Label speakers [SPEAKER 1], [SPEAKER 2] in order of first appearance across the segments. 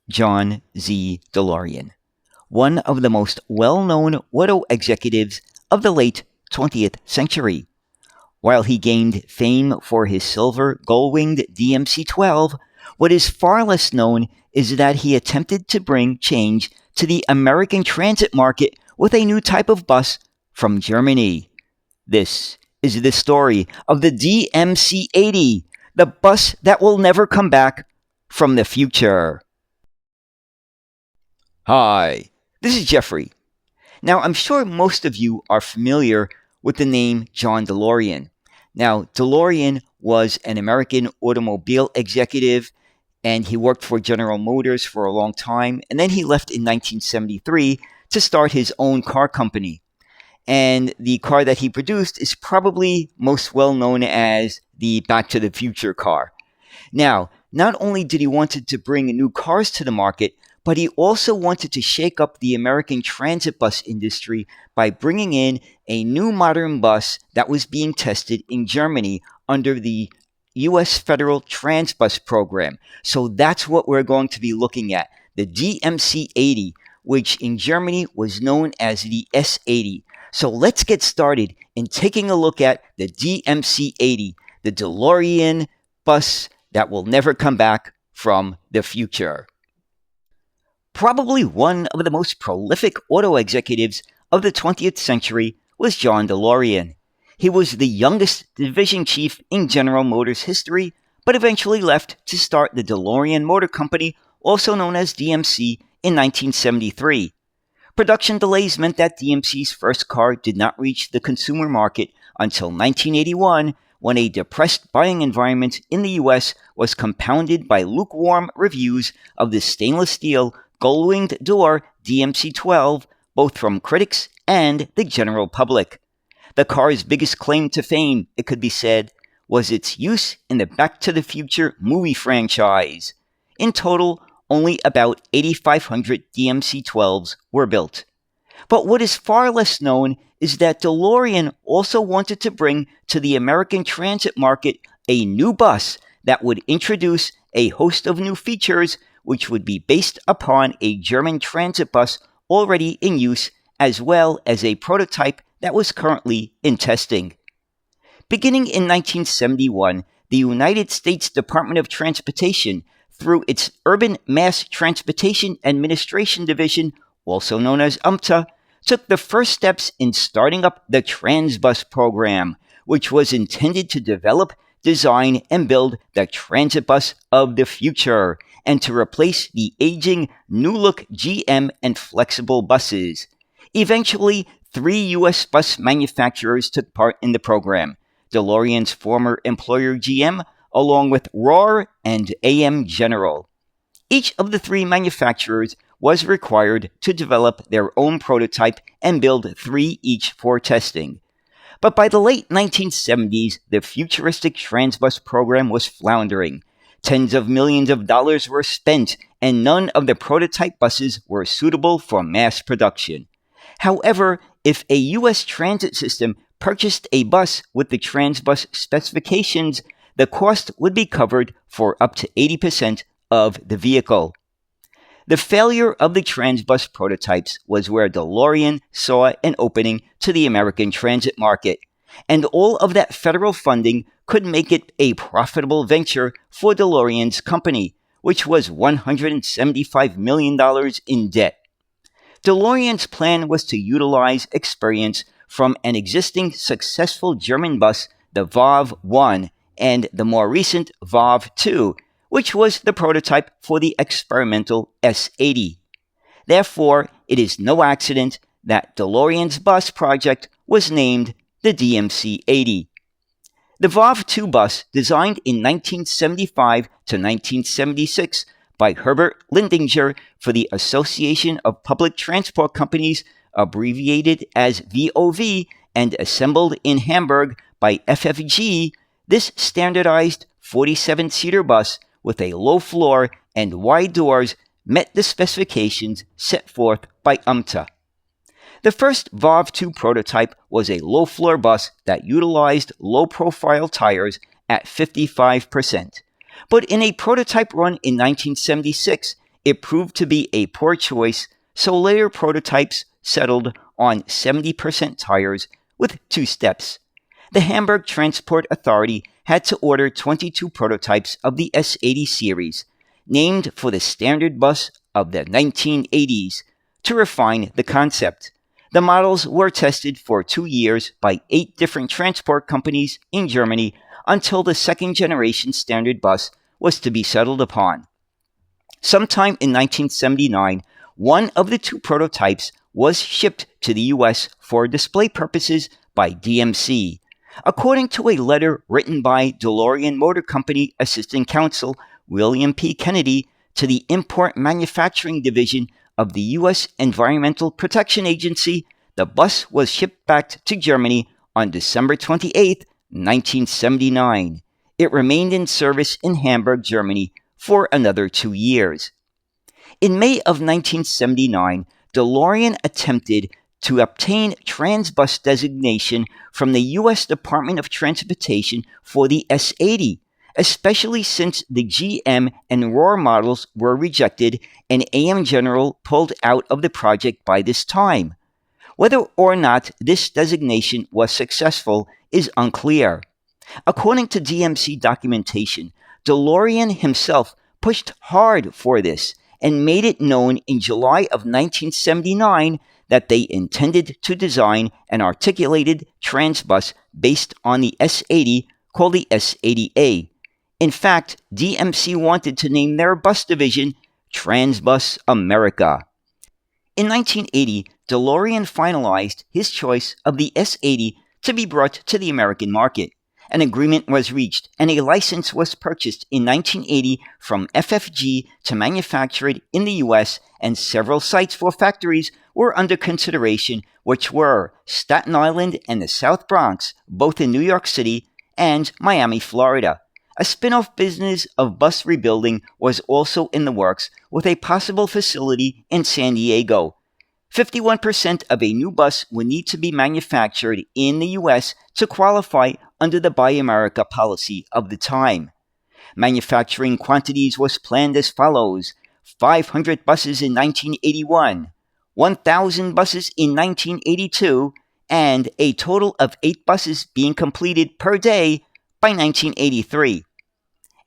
[SPEAKER 1] John Z. DeLorean, one of the most well-known auto executives of the late 20th century. While he gained fame for his silver gull-winged DMC-12, what is far less known is that he attempted to bring change to the American transit market with a new type of bus from Germany. This is the story of the DMC-80, the bus that will never come back from the future. Hi, this is Jeffrey. Now, I'm sure most of you are familiar with the name John DeLorean. Now, DeLorean was an American automobile executive, and he worked for General Motors for a long time, and then he left in 1973 to start his own car company. And the car that he produced is probably most well known as the Back to the Future car. Now, not only did he wanted to bring new cars to the market, but he also wanted to shake up the American transit bus industry by bringing in a new modern bus that was being tested in Germany under the U.S. federal Transbus program. So that's what we're going to be looking at, the DMC-80, which in Germany was known as the S-80. So let's get started in taking a look at the DMC-80, the DeLorean bus that will never come back from the future. Probably one of the most prolific auto executives of the 20th century was John DeLorean. He was the youngest division chief in General Motors history, but eventually left to start the DeLorean Motor Company, also known as DMC, in 1973. Production delays meant that DMC's first car did not reach the consumer market until 1981, when a depressed buying environment in the US was compounded by lukewarm reviews of the stainless steel gull-winged door DMC-12, both from critics and the general public. The car's biggest claim to fame, it could be said, was its use in the Back to the Future movie franchise. In total, only about 8,500 DMC-12s were built. But what is far less known is that DeLorean also wanted to bring to the American transit market a new bus that would introduce a host of new features which would be based upon a German transit bus already in use, as well as a prototype that was currently in testing. Beginning in 1971, the United States Department of Transportation, through its Urban Mass Transportation Administration Division, also known as UMTA, took the first steps in starting up the Transbus program, which was intended to develop, design, and build the transit bus of the future, and to replace the aging, new-look GM and flexible buses. Eventually, 3 U.S. bus manufacturers took part in the program: DeLorean's former employer GM, along with Rohr and AM General. Each of the 3 manufacturers was required to develop their own prototype and build 3 each for testing. But by the late 1970s, the futuristic Transbus program was floundering. Tens of millions of dollars were spent, and none of the prototype buses were suitable for mass production. However, if a U.S. transit system purchased a bus with the Transbus specifications, the cost would be covered for up to 80% of the vehicle. The failure of the Transbus prototypes was where DeLorean saw an opening to the American transit market, and all of that federal funding could make it a profitable venture for DeLorean's company, which was $175 million in debt. DeLorean's plan was to utilize experience from an existing successful German bus, the VAV-1, and the more recent VAV-2, which was the prototype for the experimental S-80. Therefore, it is no accident that DeLorean's bus project was named the DMC-80. The VAV-2 bus, designed in 1975 to 1976 by Herbert Lindinger for the Association of Public Transport Companies, abbreviated as VOV, and assembled in Hamburg by FFG, this standardized 47-seater bus with a low floor and wide doors met the specifications set forth by UMTA. The first VAV-2 prototype was a low-floor bus that utilized low-profile tires at 55%. But in a prototype run in 1976, It proved to be a poor choice, so later prototypes settled on 70% tires with 2 steps. The Hamburg Transport Authority had to order 22 prototypes of the S80 series, named for the standard bus of the 1980s, to refine the concept. The models were tested for 2 years by 8 different transport companies in Germany until the second generation standard bus was to be settled upon. Sometime in 1979, one of the 2 prototypes was shipped to the US for display purposes by DMC. According to a letter written by DeLorean Motor Company Assistant Counsel William P. Kennedy to the Import Manufacturing Division of the U.S. Environmental Protection Agency, the bus was shipped back to Germany on December 28, 1979. It remained in service in Hamburg, Germany for another 2 years. In May of 1979, DeLorean attempted to obtain Transbus designation from the U.S. Department of Transportation for the S80, especially since the GM and Rohr models were rejected and AM General pulled out of the project by this time. Whether or not this designation was successful is unclear. According to DMC documentation, DeLorean himself pushed hard for this and made it known in July of 1979 that they intended to design an articulated Transbus based on the S80 called the S80A. In fact, DMC wanted to name their bus division Transbus America. In 1980, DeLorean finalized his choice of the S80 to be brought to the American market. An agreement was reached and a license was purchased in 1980 from FFG to manufacture it in the US, and several sites for factories were under consideration, which were Staten Island and the South Bronx, both in New York City, and Miami, Florida. A spin-off business of bus rebuilding was also in the works, with a possible facility in San Diego. 51% of a new bus would need to be manufactured in the U.S. to qualify under the Buy America policy of the time. Manufacturing quantities was planned as follows: 500 buses in 1981, 1,000 buses in 1982, and a total of 8 buses being completed per day by 1983.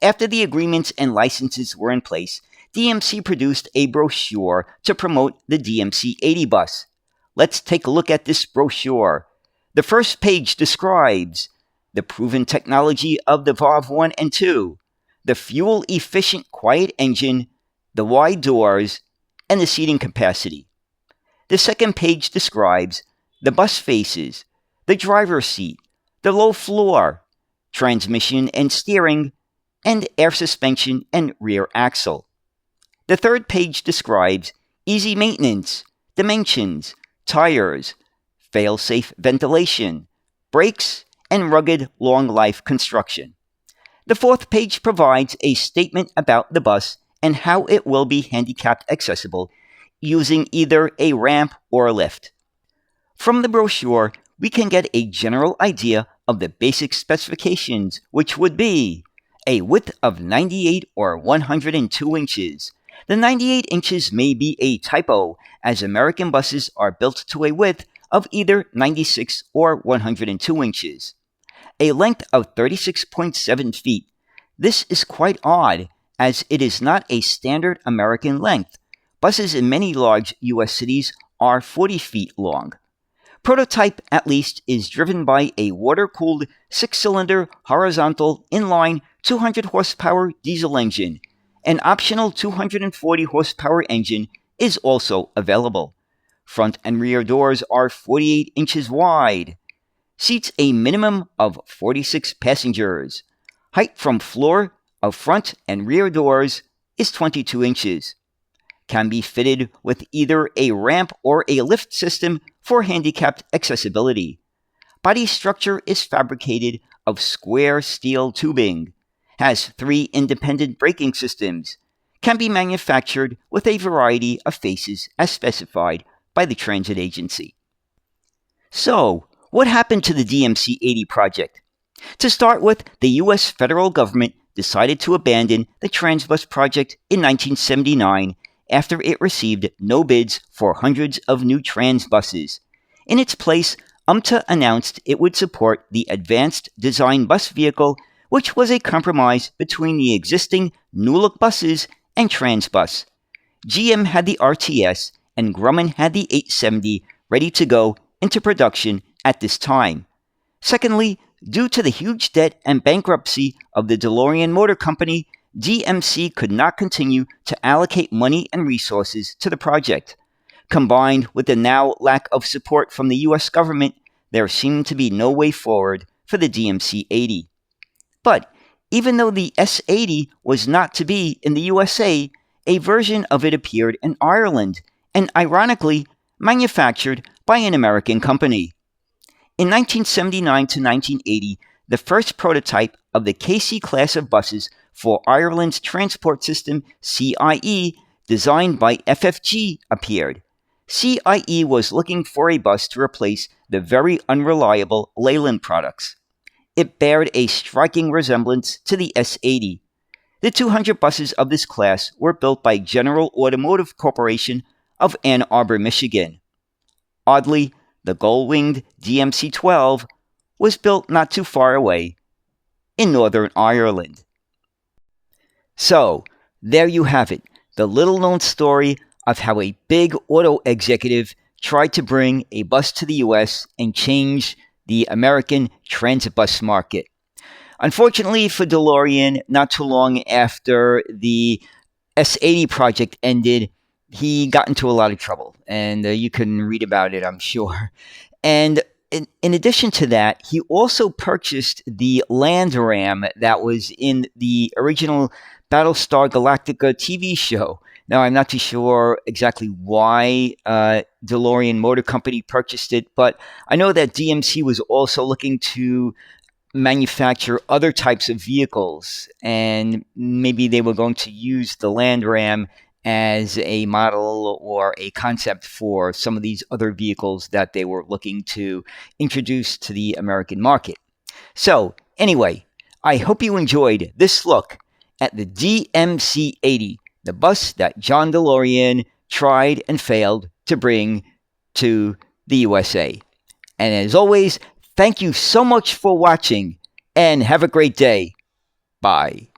[SPEAKER 1] After the agreements and licenses were in place, DMC produced a brochure to promote the DMC-80 bus. Let's take a look at this brochure. The first page describes the proven technology of the VAV 1 and 2, the fuel-efficient quiet engine, the wide doors, and the seating capacity. The second page describes the bus faces, the driver's seat, the low floor, transmission and steering, and air suspension and rear axle. The third page describes easy maintenance, dimensions, tires, fail-safe ventilation, brakes, and rugged long-life construction. The fourth page provides a statement about the bus and how it will be handicapped accessible using either a ramp or a lift. From the brochure, we can get a general idea of the basic specifications, which would be a width of 98 or 102 inches. The 98 inches may be a typo, as American buses are built to a width of either 96 or 102 inches. A length of 36.7 feet. This is quite odd, as it is not a standard American length. Buses in many large U.S. cities are 40 feet long. Prototype, at least, is driven by a water-cooled 6-cylinder horizontal inline 200 horsepower diesel engine. An optional 240 horsepower engine is also available. Front and rear doors are 48 inches wide. Seats a minimum of 46 passengers. Height from floor of front and rear doors is 22 inches. Can be fitted with either a ramp or a lift system for handicapped accessibility. Body structure is fabricated of square steel tubing. Has 3 independent braking systems. Can be manufactured with a variety of faces as specified by the transit agency. So, what happened to the DMC-80 project? To start with, the U.S. federal government decided to abandon the Transbus project in 1979 after it received no bids for hundreds of new Transbuses. In its place, UMTA announced it would support the Advanced Design Bus Vehicle, which was a compromise between the existing new-look buses and Transbus. GM had the RTS, and Grumman had the 870 ready to go into production at this time. Secondly, due to the huge debt and bankruptcy of the DeLorean Motor Company, DMC could not continue to allocate money and resources to the project. Combined with the now lack of support from the US government, there seemed to be no way forward for the DMC-80. But even though the S-80 was not to be in the USA, a version of it appeared in Ireland, and ironically, manufactured by an American company. In 1979 to 1980, the first prototype of the KC class of buses for Ireland's transport system, CIE, designed by FFG, appeared. CIE was looking for a bus to replace the very unreliable Leyland products. It bared a striking resemblance to the S-80. The 200 buses of this class were built by General Automotive Corporation of Ann Arbor, Michigan. Oddly, the gold-winged DMC-12 was built not too far away, in Northern Ireland. So, there you have it, the little-known story of how a big auto executive tried to bring a bus to the US and change the American transit bus market. Unfortunately for DeLorean, not too long after the S-80 project ended, he got into a lot of trouble, and you can read about it, I'm sure. And in addition to that, he also purchased the Land Ram that was in the original Battlestar Galactica TV show. Now, I'm not too sure exactly why DeLorean Motor Company purchased it, but I know that DMC was also looking to manufacture other types of vehicles, and maybe they were going to use the Land Ram as a model or a concept for some of these other vehicles that they were looking to introduce to the American market. So, anyway, I hope you enjoyed this look at the DMC-80, the bus that John DeLorean tried and failed to bring to the USA. And as always, thank you so much for watching, and have a great day. Bye.